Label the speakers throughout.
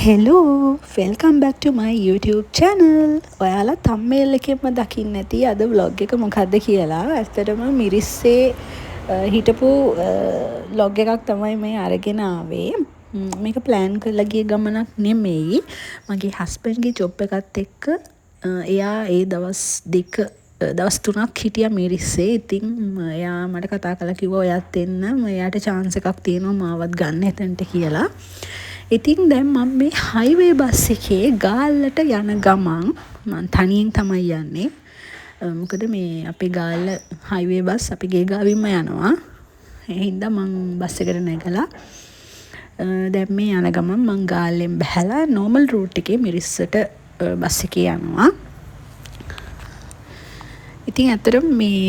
Speaker 1: Hello ෆෙල්කම් back ටු මයි YouTube channel. ඔයාලා තම්මේල් එකෙන්ම දකින්න ඇති අද vlog එක මොකක්ද කියලා. ඇත්තටම මිරිස්සේ හිටපු vlog එකක් තමයි මේ අරගෙන ආවේ. මේක ප්ලෑන් කරලා ගිය ගමනක් නෙමෙයි. මගේ හස්බන්ඩ්ගේ ජොබ් එකත් එක්ක එයා ඒ දවස් 3ක් හිටියා මිරිස්සේ. ඉතින් එයා මට කතා කරලා කිව්වා ඔයත් එන්න. එයාට chance එකක් තියෙනවා මාවත් ගන්න එතනට කියලා. ඉතින් දැන් මම මේ හයිවේ බස් එකේ ගාල්ලට යන ගමන් මම තනියෙන් තමයි යන්නේ. මොකද මේ අපේ ගාල්ල හයිවේ බස් අපි ගේ ගාවින්ම යනවා. ඒ හින්දා මම බස් එකට නැගලා දැන් මේ යන ගමන් මම ගාල්ලෙන් බහැලා normal route එකේ මිරිස්සට බස් එකේ යනවා. ඉතින් අතරම මේ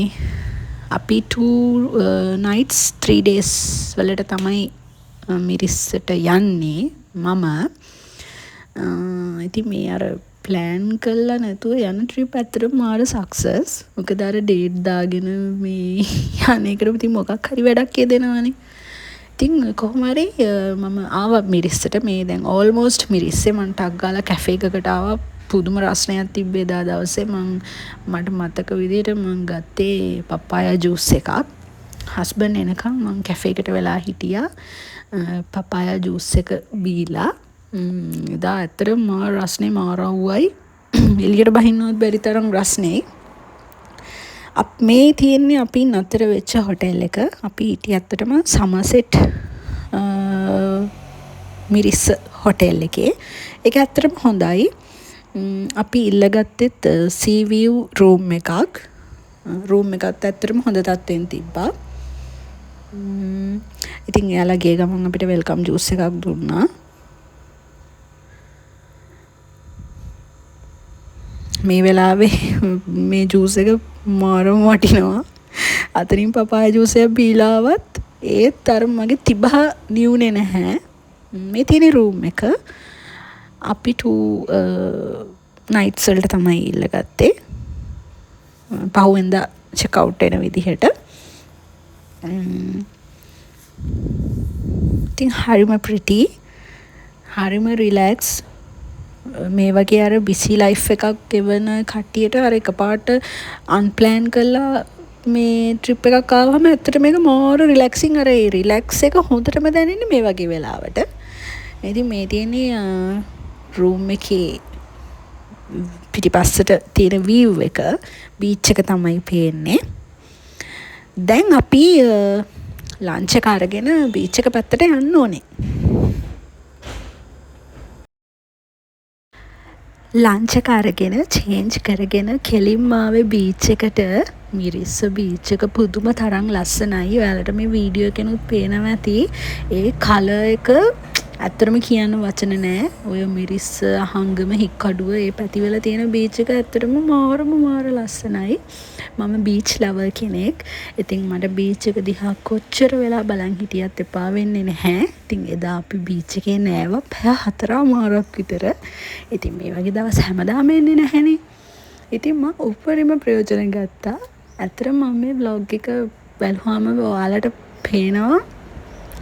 Speaker 1: අපි 2 nights 3 days වලට තමයි මිරිස්සට යන්නේ මම. ඉතින් මේ අර ප්ලෑන් කළා නැතුව යන ට්‍රිප් ඇත්තටම මාර සක්සස්. මොකද අර ඩේට් දාගෙන මේ යන එකට ඉතින් මොකක් හරි වැඩක් දෙනවනේ. ඉතින් කොහොම හරි මම ආවා මිරිස්සට. මේ දැන් ඕල්මෝස්ට් මිරිස්සේ මම ටක් ගාලා කැෆේ එකකට ආවා. පුදුම රසණයක් තිබ්බේ දා දවසේ. මට මතක විදිහට මම ගත්තේ පපායා ජූස් එකක්. හස්බන්ඩ් එනකම් මම කැෆේ එකට වෙලා හිටියා. පපායා ජූස් එක බීලා එදා ඇත්තටම මාර රස්නේ මාරවුවයි. එළියට බහින්නවත් බැරි තරම් රස්නේ. මේ තියෙන්නේ අපි නතර වෙච්ච හොටෙල් එක. අපි හිටියේ ඇත්තටම සමසෙට් මිරිස් හොටෙල් එකේ. ඒක ඇත්තටම හොඳයි. අපි ඉල්ලගත්තෙත් sea view room එකක්. room එකත් ඇත්තටම හොඳ තත්ත්වෙන් තිබ්බා. ඉතින් එයාලා ගිය ගමන් අපිට වෙල්කම් ජූස් එකක් දුන්නා. මේ වෙලාවේ මේ ජූස් එක මාරම වටිනවා. අතරින් පපායා ජූස් එක බීලාවත් ඒත් අර මගේ තිබහ නියුනේ නැහැ. මේ තියෙන රූම් එක අපි 2 nights වලට තමයි ඉල්ලගත්තේ. පහුවෙන්දා check out වෙන විදිහට. ඉතින් හරිම pretty, හරිම relax. මේ වගේ අර busy life එකක් ගෙවන කට්ටියට අර එකපාරට unplan කරලා මේ trip එකක් ආවම ඇත්තට මේක මාර relaxing. අර ඒ relax එක හොඳටම දැනෙන්නේ මේ වගේ වෙලාවට. ඉතින් මේ තියෙන්නේ room එකේ පිටිපස්සට තියෙන view එක, beach එක තමයි පේන්නේ. දැන් අපි ලන්ච් එක අරගෙන බීච් එක පැත්තට යන්න ඕනේ. ලන්ච් එක අරගෙන චේන්ජ් කරගෙන කෙලින්ම ආවේ බීච් එකට. මිරිස්ස බීච් එක පුදුම තරම් ලස්සනයි. ඔයාලට මේ වීඩියෝ එකෙනුත් පේනවා ඇති. ඒ කලර් එක ඇත්තටම කියන්න වචන නෑ. ඔය මිරිස්ස අහංගම හික්කඩුව ඒ පැතිවල තියෙන බීච් එක ඇත්තටම මාර ලස්සනයි. මම බීච් ලවර් කෙනෙක්. ඉතින් මට බීච් එක දිහා කොච්චර වෙලා බලන් හිටියත් එපා වෙන්නේ නැහැ. ඉතින් එදා අපි බීච් එකේ නෑව පැය 4:00 විතර. ඉතින් මේ වගේ දවස් හැමදාම එන්නේ නැහැනේ. ඉතින් මම උපරිම ප්‍රයෝජන ගත්තා. ඇත්තටම මම මේ vlog එක බලුවාම ඔයාලට පේනවා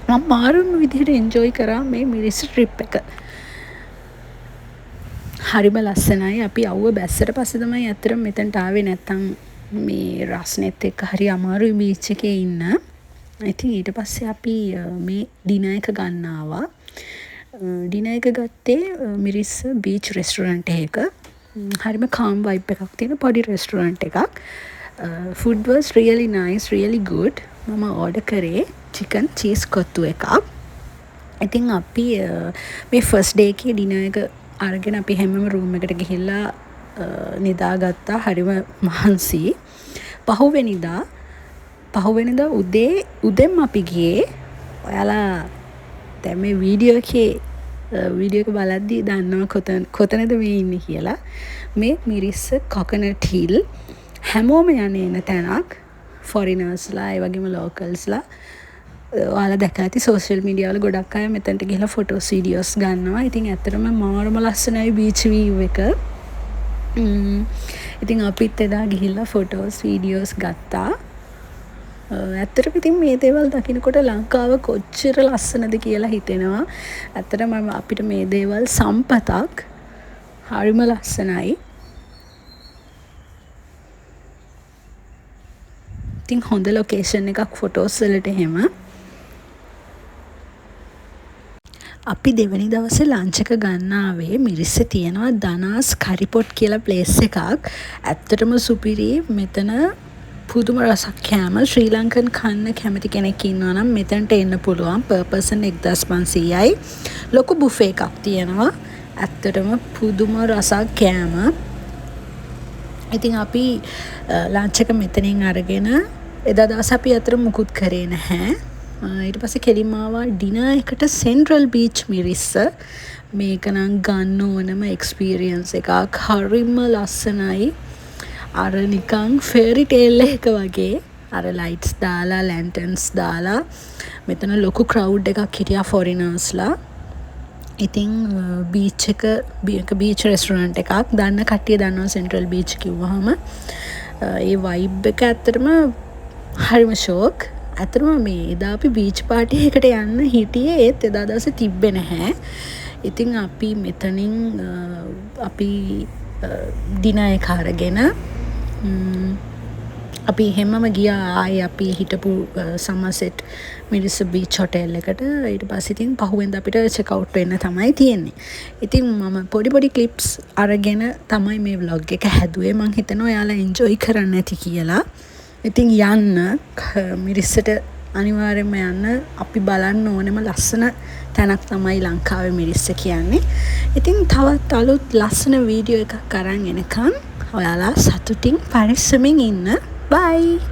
Speaker 1: මම මාරුම විදිහට එන්ජොයි කරා මේ මිරිස් ට්‍රිප් එක. හරිම ලස්සනයි. අපි අවුව බැස්සට පස්සේ තමයි ඇත්තටම මෙතනට ආවේ. නැත්තම් මේ රස්නෙත් එක්ක හරි අමාරුයි බීච් එකේ ඉන්න. ඉතින් ඊට පස්සේ අපි මේ ඩිනර් එක ගන්න ආවා. ඩිනර් එක ගත්තේ මිරිස් බීච් රෙස්ටොරන්ට් එකක. හරිම calm vibe එකක් තියෙන පොඩි රෙස්ටොරන්ට් එකක්. Food was really nice, really good. මම order කරේ chicken cheese කොත්තු එකක්. ඉතින් අපි මේ first day එකේ ඩිනර් එක අරගෙන අපි හැමෝම room එකට ගිහිල්ලා නිදාගත්තා. හරිම මහන්සි. පහුවෙනිදා උදෙන්ම අපි ගියේ. ඔයාලා දැන් මේ වීඩියෝ එක බලද්දී දන්නවා කොතනද මේ ඉන්නේ කියලා. මේ මිරිස්ස කොකනට් හිල් හැමෝම යන්නේ එන තැනක්. ෆොරිනර්ස්ලා ඒ වගේම ලෝකල්ස්ලා. ඔයාලා දැකලා ඇති සෝෂල් මීඩියා වල ගොඩක් අය මෙතනට ගිහලා ෆොටෝස් වීඩියෝස් ගන්නවා. ඉතින් ඇත්තටම මාරම ලස්සනයි බීච් වීව් එක. ඉතින් අපිත් එදා ගිහිල්ලා ෆොටෝස් වීඩියෝස් ගත්තා. ඇත්තටම ඉතින් මේ දේවල් දකිනකොට ලංකාව කොච්චර ලස්සනද කියලා හිතෙනවා. ඇත්තටම අපිට මේ දේවල් සම්පතක්. හරිම ලස්සනයි. ඉතින් හොඳ ලොකේෂන් එකක් ෆොටෝස් වලට එහෙම. අපි දෙවැනි දවසේ ලන්ච් එක ගන්න ආවේ මිරිස්සේ තියෙනවා දනාස් කරිපොට් කියලා ප්ලේස් එකක්. ඇත්තටම සුපිරි. මෙතන පුදුම රසක් කෑම. ශ්‍රී ලංකන් කන්න කැමති කෙනෙක් ඉන්නවා නම් මෙතනට එන්න පුළුවන්. per person 1500යි. ලොකු බුෆේ එකක් තියෙනවා. ඇත්තටම පුදුම රසක් කෑම. ඉතින් අපි ලන්ච් එක මෙතනින් අරගෙන එදා දවස් අපි අතර මුකුත් කරේ නැහැ. ඊට පස්සේ කෙලින්ම ආවා ඩිනර් එකට සෙන්ට්‍රල් බීච් මිරිස්ස. මේක නම් ගන්න ඕනම එක්ස්පීරියන්ස් එකක්. හරිම ලස්සනයි. අර නිකන් ෆේරි ටේල් එක වගේ. අර ලයිට්ස් දාලා ලැන්ටර්න්ස් දාලා මෙතන ලොකු ක්‍රවුඩ් එකක් හිටියා ෆොරිනර්ස්ලා. ඉතින් බීච් එක බීච් රෙස්ටොරන්ට් එකක්. දන්න කට්ටිය දන්නවා සෙන්ට්‍රල් බීච් කිව්වහම. ඒ වයිබ් එක ඇත්තටම හරිම ෂෝක්. ඇත්තටම මේ එදා අපි බීච් පාටි එකට යන්න හිටියේ ඒත් එදා දවසේ තිබ්බේ නැහැ. ඉතින් අපි මෙතනින් අපි ඩිනර් එක අරගෙන අපි හැමම ගියා ආයේ අපි හිටපු සමසෙට් මිරිස් බීච් හොටෙල් එකට. ඊට පස්සේ ඉතින් පහුවෙන්ද අපිට චෙක් අවුට් වෙන්න තමයි තියෙන්නේ. ඉතින් මම පොඩි ක්ලිප්ස් අරගෙන තමයි මේ vlog එක හැදුවේ. මං හිතනවා ඔයාලා එන්ජොයි කරන්න ඇති කියලා. ඉතින් යන්න මිරිස්සට අනිවාර්යයෙන්ම යන්න. අපි බලන්න ඕනෙම ලස්සන තැනක් තමයි ලංකාවේ මිරිස්ස කියන්නේ. ඉතින් තවත් අලුත් ලස්සන වීඩියෝ එකක් අරන් එනකන් ඔයාලා සතුටින් පරිස්සමින් ඉන්න. Bye!